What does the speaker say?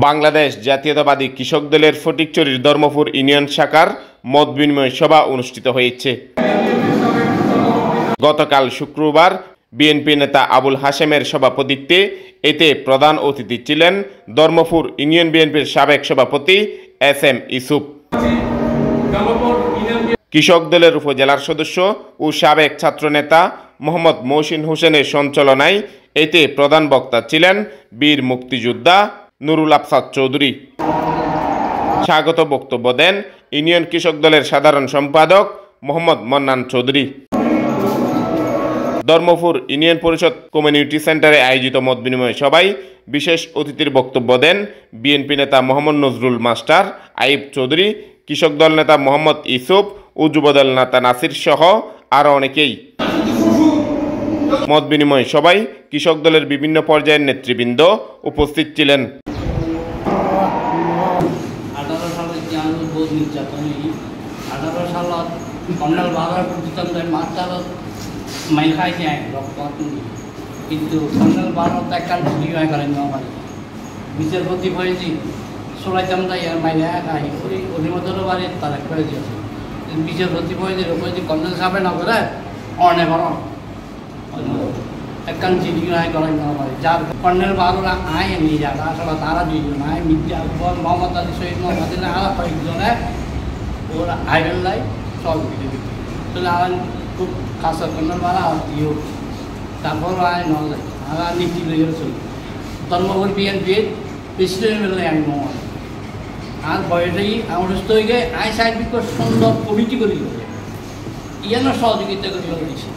বাংলাদেশ জাতীয়তাবাদী কৃষক দলের ফটিকছড়ির ধর্মপুর ইউনিয়ন শাখার মত বিনিময় সভা অনুষ্ঠিত হয়েছে। গতকাল শুক্রবার বিএনপি নেতা আবুল হাশেমের সভাপতিত্বে এতে প্রধান অতিথি ছিলেন ধর্মপুর ইউনিয়ন বিএনপির সাবেক সভাপতি SM ইউসুফ। কৃষক দলের উপজেলার সদস্য ও সাবেক ছাত্রনেতা মোহাম্মদ মহসিন হোসেনের সঞ্চালনায় এতে প্রধান বক্তা ছিলেন বীর মুক্তিযোদ্ধা নুরুল আফসাদ চৌধুরী। স্বাগত বক্তব্য দেন ইউনিয়ন কৃষক দলের সাধারণ সম্পাদক মোহাম্মদ মন্নান চৌধুরী। ধর্মপুর ইউনিয়ন পরিষদ কমিউনিটি সেন্টারে আয়োজিত মত বিনিময় সভায় বিশেষ অতিথির বক্তব্য দেন বিএনপি নেতা মোহাম্মদ নজরুল মাস্টার, আইব চৌধুরী, কৃষক দল নেতা মোহাম্মদ ইউসুফ ও যুবদল নেতা নাসির সহ আরও অনেকেই। মত বিনিময় সভায় কৃষক দলের বিভিন্ন পর্যায়ের নেতৃবৃন্দ উপস্থিত ছিলেন। কিন্তু কর্নেল ভারত একটা বিনিময় করেন আমার বিচারপতি হয়েছি সোলাইতাম তাই আর মাইনে খাই ওই মধ্যে বাড়ি তারা করে দিয়েছে বিচারপতি হয়েছে হয়েছে কর্নেল সাহেব না করে অনেক একখান বিনিময় করেন আমার যার কর্নেল ভারতরা আয় নিয়ে যাক আসলে তারা দুইজন আয় মির্জা আকবর মোহাম্মদ আলী শহীদ মোহাম্মদ আরো কয়েকজনে ওরা আইবেন লাই সব তাহলে আমার খুব কাছে কর্নেল ভাড়া আর দিও তারপর আয় ন যায় আর নীতি লেগে চলি ধর্মপুর বিএনপির প্রেসিডেন্ট মেলে আমি মোহাম্মদ আর বয়সেই আমার সুস্থ হয়ে গিয়ে আয় সাহেব সুন্দর কমিটি করে ইয়ানোর সহযোগিতা করে দিয়েছে।